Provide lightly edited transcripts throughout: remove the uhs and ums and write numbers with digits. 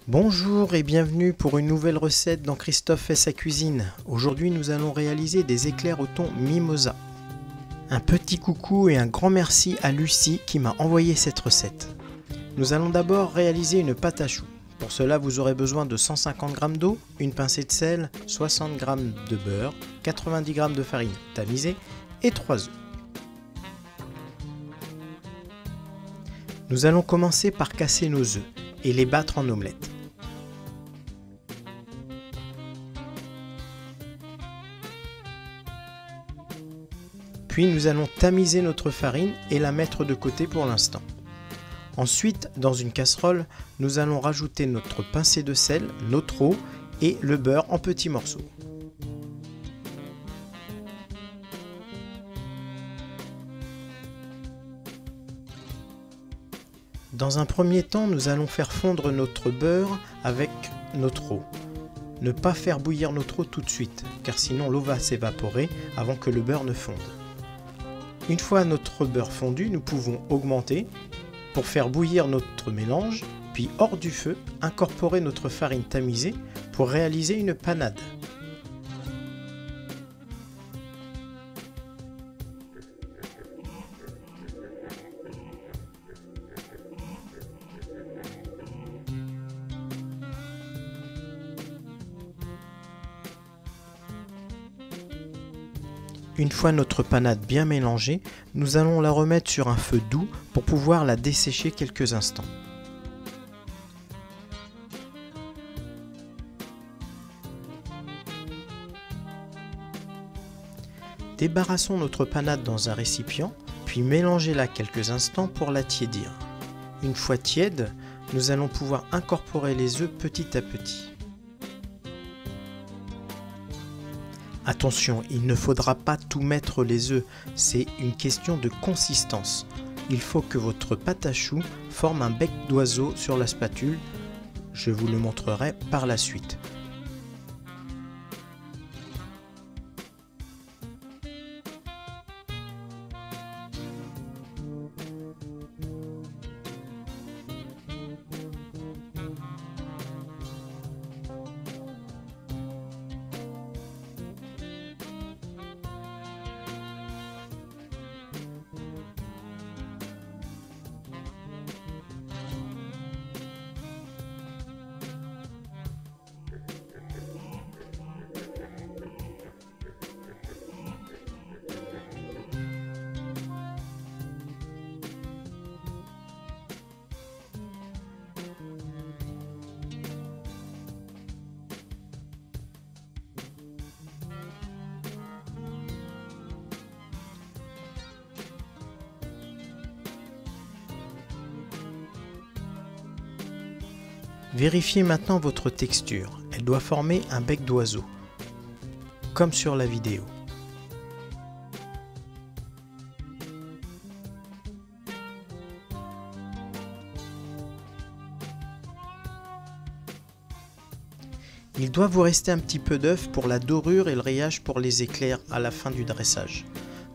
Bonjour et bienvenue pour une nouvelle recette dans Christophe fait sa cuisine. Aujourd'hui nous allons réaliser des éclairs au thon mimosa. Un petit coucou et un grand merci à Lucie qui m'a envoyé cette recette. Nous allons d'abord réaliser une pâte à choux. Pour cela vous aurez besoin de 150 g d'eau, une pincée de sel, 60 g de beurre, 90 g de farine tamisée et 3 œufs. Nous allons commencer par casser nos œufs et les battre en omelette. Puis nous allons tamiser notre farine et la mettre de côté pour l'instant. Ensuite, dans une casserole, nous allons rajouter notre pincée de sel, notre eau et le beurre en petits morceaux. Dans un premier temps, nous allons faire fondre notre beurre avec notre eau. Ne pas faire bouillir notre eau tout de suite, car sinon l'eau va s'évaporer avant que le beurre ne fonde. Une fois notre beurre fondu, nous pouvons augmenter pour faire bouillir notre mélange, puis hors du feu, incorporer notre farine tamisée pour réaliser une panade. Une fois notre panade bien mélangée, nous allons la remettre sur un feu doux pour pouvoir la dessécher quelques instants. Débarrassons notre panade dans un récipient, puis mélangez-la quelques instants pour la tiédir. Une fois tiède, nous allons pouvoir incorporer les œufs petit à petit. Attention, il ne faudra pas tout mettre les œufs, c'est une question de consistance. Il faut que votre pâte à choux forme un bec d'oiseau sur la spatule. Je vous le montrerai par la suite. Vérifiez maintenant votre texture, elle doit former un bec d'oiseau, comme sur la vidéo. Il doit vous rester un petit peu d'œuf pour la dorure et le rayage pour les éclairs à la fin du dressage.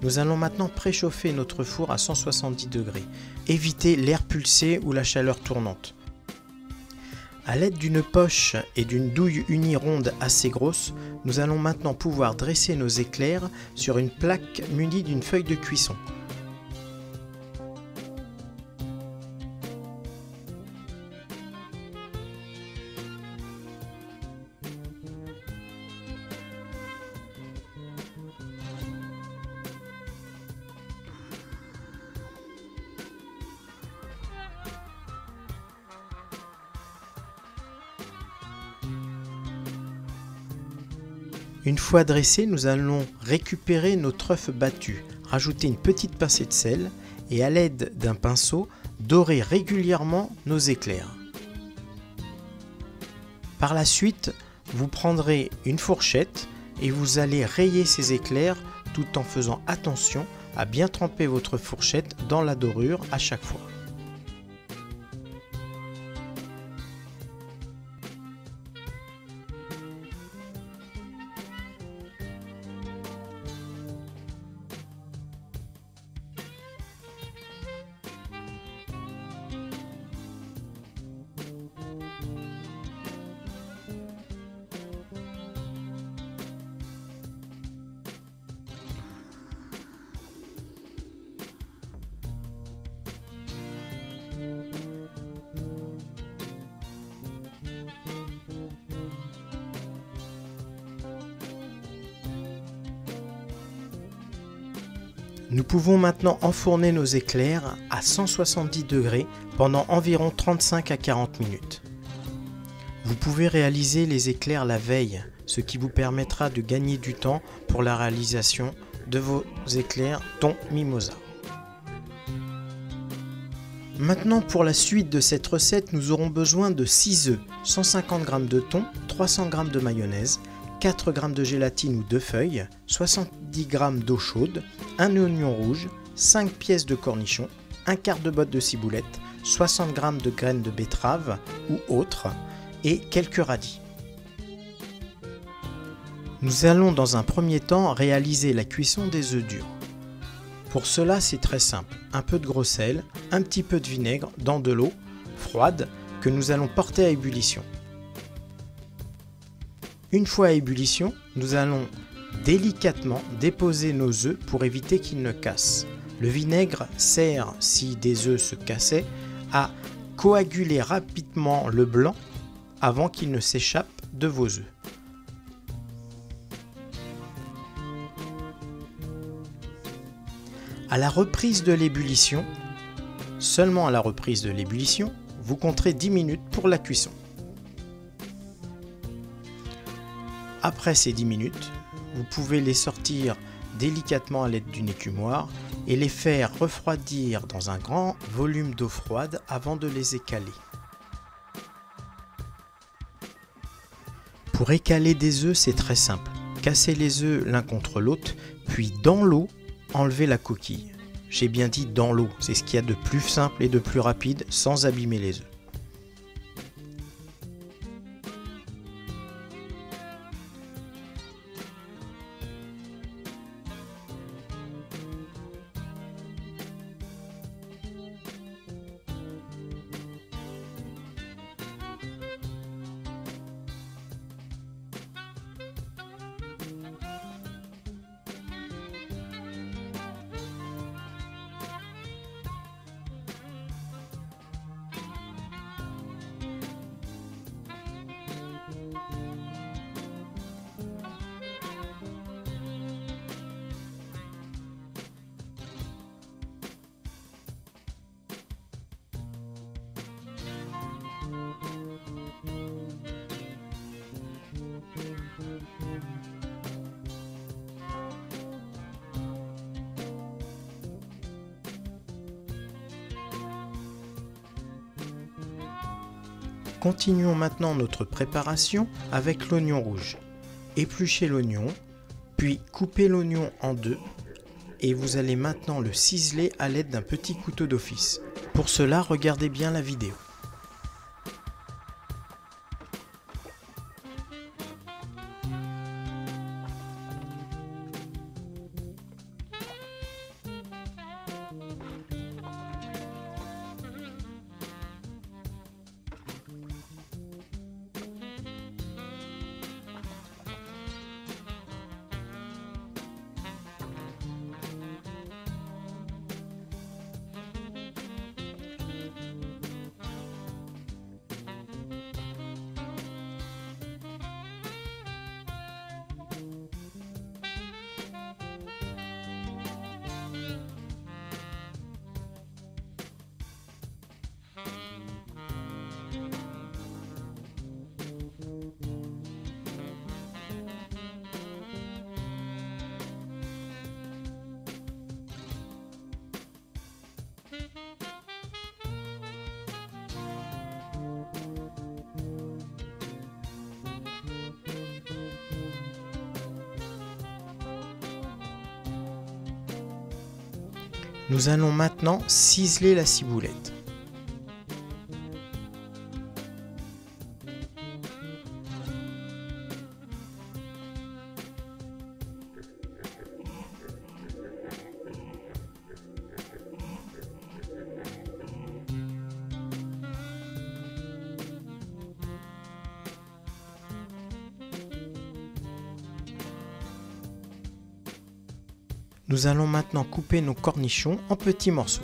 Nous allons maintenant préchauffer notre four à 170 degrés. Évitez l'air pulsé ou la chaleur tournante. A l'aide d'une poche et d'une douille unie ronde assez grosse, nous allons maintenant pouvoir dresser nos éclairs sur une plaque munie d'une feuille de cuisson. Une fois dressé, nous allons récupérer notre œuf battu, rajouter une petite pincée de sel et à l'aide d'un pinceau, dorer régulièrement nos éclairs. Par la suite, vous prendrez une fourchette et vous allez rayer ces éclairs tout en faisant attention à bien tremper votre fourchette dans la dorure à chaque fois. Nous pouvons maintenant enfourner nos éclairs à 170 degrés pendant environ 35 à 40 minutes. Vous pouvez réaliser les éclairs la veille, ce qui vous permettra de gagner du temps pour la réalisation de vos éclairs thon mimosa. Maintenant, pour la suite de cette recette, nous aurons besoin de 6 œufs, 150 g de thon, 300 g de mayonnaise, 4 g de gélatine ou 2 feuilles, 70 g d'eau chaude, un oignon rouge, 5 pièces de cornichons, un quart de botte de ciboulette, 60 g de graines de betterave ou autres et quelques radis. Nous allons dans un premier temps réaliser la cuisson des œufs durs. Pour cela, c'est très simple. Un peu de gros sel, un petit peu de vinaigre dans de l'eau froide que nous allons porter à ébullition. Une fois à ébullition, nous allons délicatement déposer nos œufs pour éviter qu'ils ne cassent. Le vinaigre sert, si des œufs se cassaient, à coaguler rapidement le blanc avant qu'il ne s'échappe de vos œufs. À la reprise de l'ébullition, seulement à la reprise de l'ébullition, vous compterez 10 minutes pour la cuisson. Après ces 10 minutes, vous pouvez les sortir délicatement à l'aide d'une écumoire et les faire refroidir dans un grand volume d'eau froide avant de les écaler. Pour écaler des œufs, c'est très simple. Cassez les œufs l'un contre l'autre, puis dans l'eau, enlevez la coquille. J'ai bien dit dans l'eau, c'est ce qu'il y a de plus simple et de plus rapide sans abîmer les œufs. Continuons maintenant notre préparation avec l'oignon rouge. Épluchez l'oignon, puis coupez l'oignon en deux et vous allez maintenant le ciseler à l'aide d'un petit couteau d'office. Pour cela, regardez bien la vidéo. Nous allons maintenant ciseler la ciboulette. Nous allons maintenant couper nos cornichons en petits morceaux.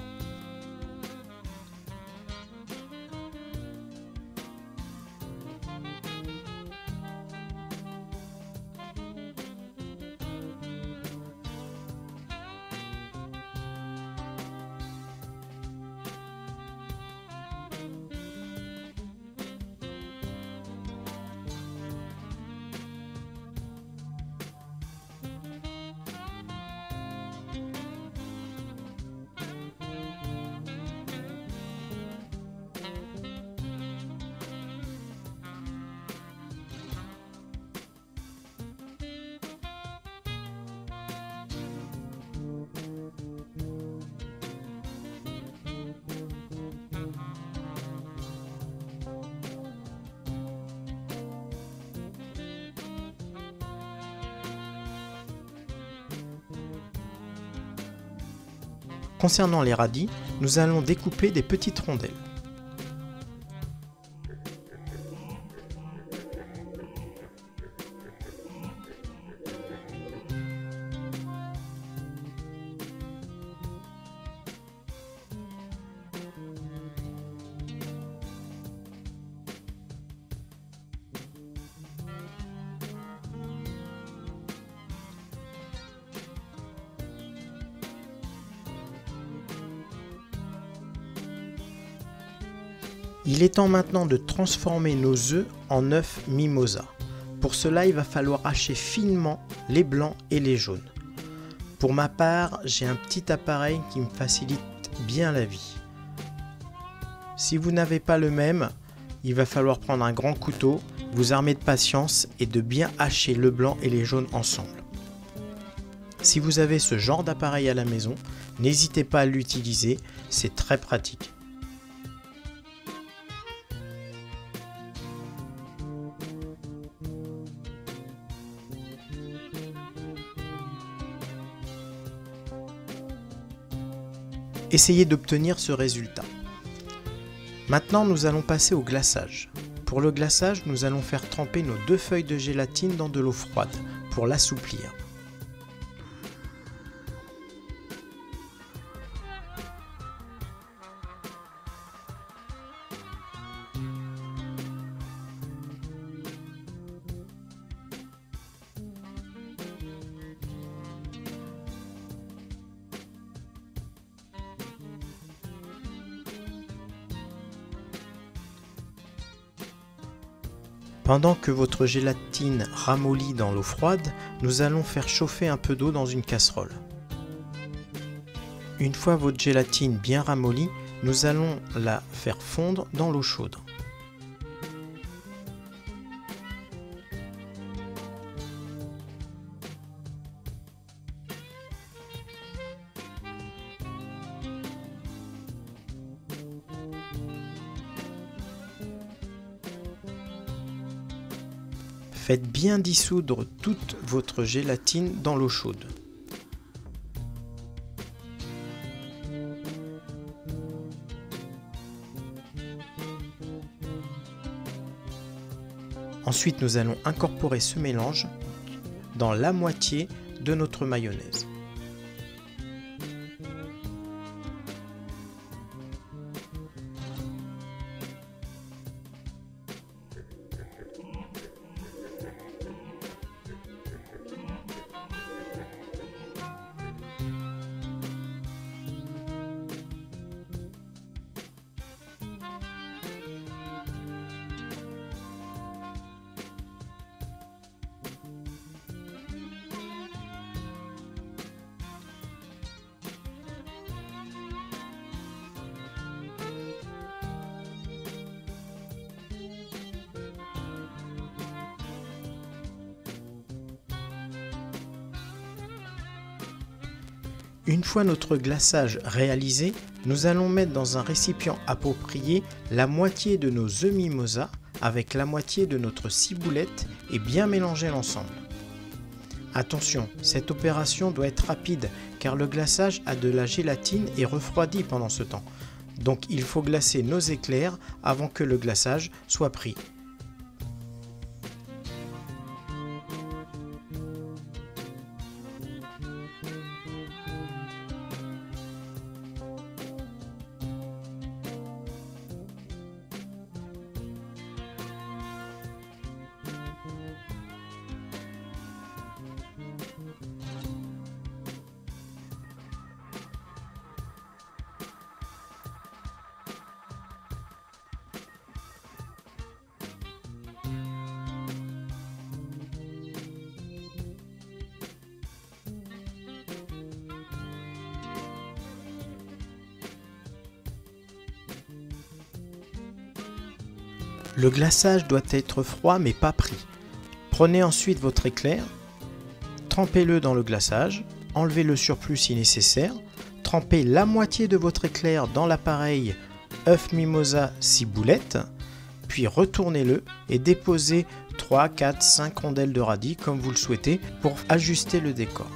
Concernant les radis, nous allons découper des petites rondelles. Il est temps maintenant de transformer nos œufs en œufs mimosa. Pour cela, il va falloir hacher finement les blancs et les jaunes. Pour ma part, j'ai un petit appareil qui me facilite bien la vie. Si vous n'avez pas le même, il va falloir prendre un grand couteau, vous armer de patience et de bien hacher le blanc et les jaunes ensemble. Si vous avez ce genre d'appareil à la maison, n'hésitez pas à l'utiliser, c'est très pratique. Essayez d'obtenir ce résultat. Maintenant, nous allons passer au glaçage. Pour le glaçage, nous allons faire tremper nos 2 feuilles de gélatine dans de l'eau froide pour l'assouplir. Pendant que votre gélatine ramollit dans l'eau froide, nous allons faire chauffer un peu d'eau dans une casserole. Une fois votre gélatine bien ramollie, nous allons la faire fondre dans l'eau chaude. Faites bien dissoudre toute votre gélatine dans l'eau chaude. Ensuite, nous allons incorporer ce mélange dans la moitié de notre mayonnaise. Une fois notre glaçage réalisé, nous allons mettre dans un récipient approprié la moitié de nos œufs mimosa avec la moitié de notre ciboulette et bien mélanger l'ensemble. Attention, cette opération doit être rapide car le glaçage a de la gélatine et refroidit pendant ce temps. Donc il faut glacer nos éclairs avant que le glaçage soit pris. Le glaçage doit être froid mais pas pris. Prenez ensuite votre éclair, trempez-le dans le glaçage, enlevez le surplus si nécessaire, trempez la moitié de votre éclair dans l'appareil œuf mimosa ciboulette, puis retournez-le et déposez 3, 4, 5 rondelles de radis comme vous le souhaitez pour ajuster le décor.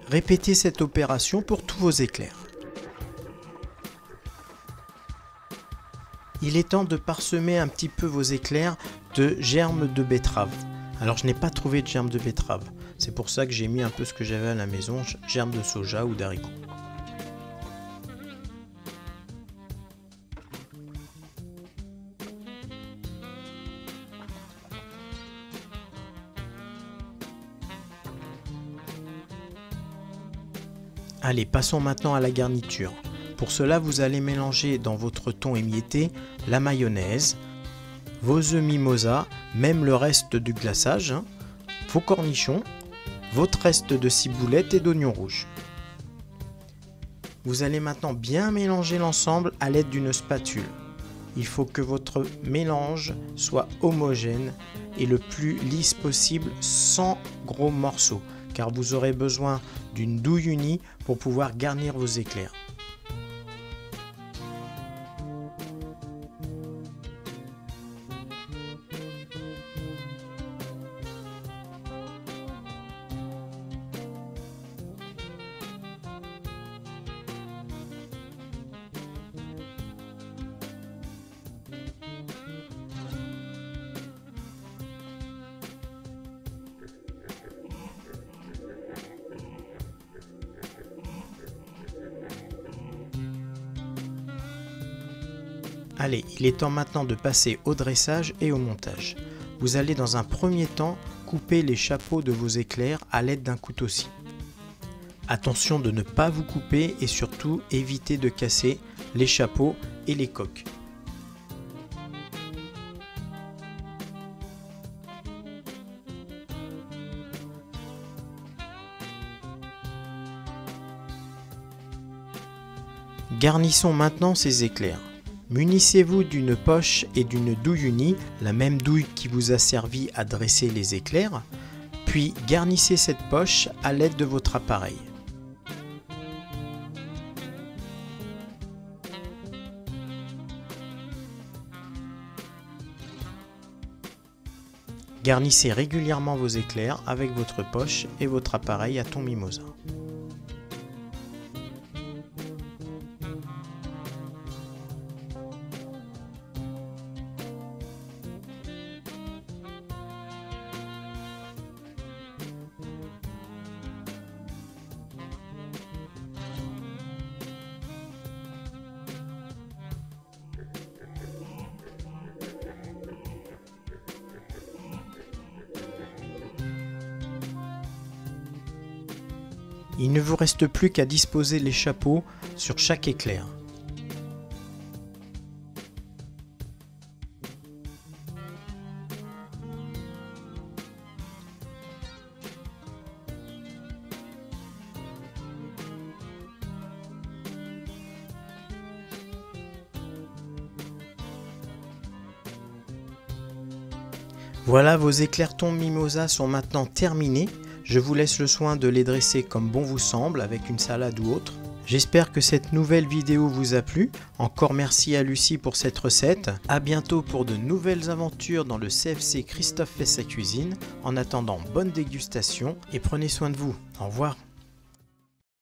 Répétez cette opération pour tous vos éclairs. Il est temps de parsemer un petit peu vos éclairs de germes de betterave. Alors je n'ai pas trouvé de germes de betterave. C'est pour ça que j'ai mis un peu ce que j'avais à la maison, germes de soja ou d'haricots. Allez, passons maintenant à la garniture. Pour cela, vous allez mélanger dans votre thon émietté la mayonnaise, vos œufs mimosa, même le reste du glaçage, vos cornichons, votre reste de ciboulette et d'oignons rouges. Vous allez maintenant bien mélanger l'ensemble à l'aide d'une spatule. Il faut que votre mélange soit homogène et le plus lisse possible sans gros morceaux, car vous aurez besoin d'une douille unie pour pouvoir garnir vos éclairs. Allez, il est temps maintenant de passer au dressage et au montage. Vous allez dans un premier temps couper les chapeaux de vos éclairs à l'aide d'un couteau-scie. Attention de ne pas vous couper et surtout éviter de casser les chapeaux et les coques. Garnissons maintenant ces éclairs. Munissez-vous d'une poche et d'une douille unie, la même douille qui vous a servi à dresser les éclairs, puis garnissez cette poche à l'aide de votre appareil. Garnissez régulièrement vos éclairs avec votre poche et votre appareil à thon mimosa. Il ne vous reste plus qu'à disposer les chapeaux sur chaque éclair. Voilà, vos éclairs thon mimosa sont maintenant terminés. Je vous laisse le soin de les dresser comme bon vous semble avec une salade ou autre. J'espère que cette nouvelle vidéo vous a plu. Encore merci à Lucie pour cette recette. A bientôt pour de nouvelles aventures dans le CFC Christophe fait sa cuisine. En attendant, bonne dégustation et prenez soin de vous. Au revoir.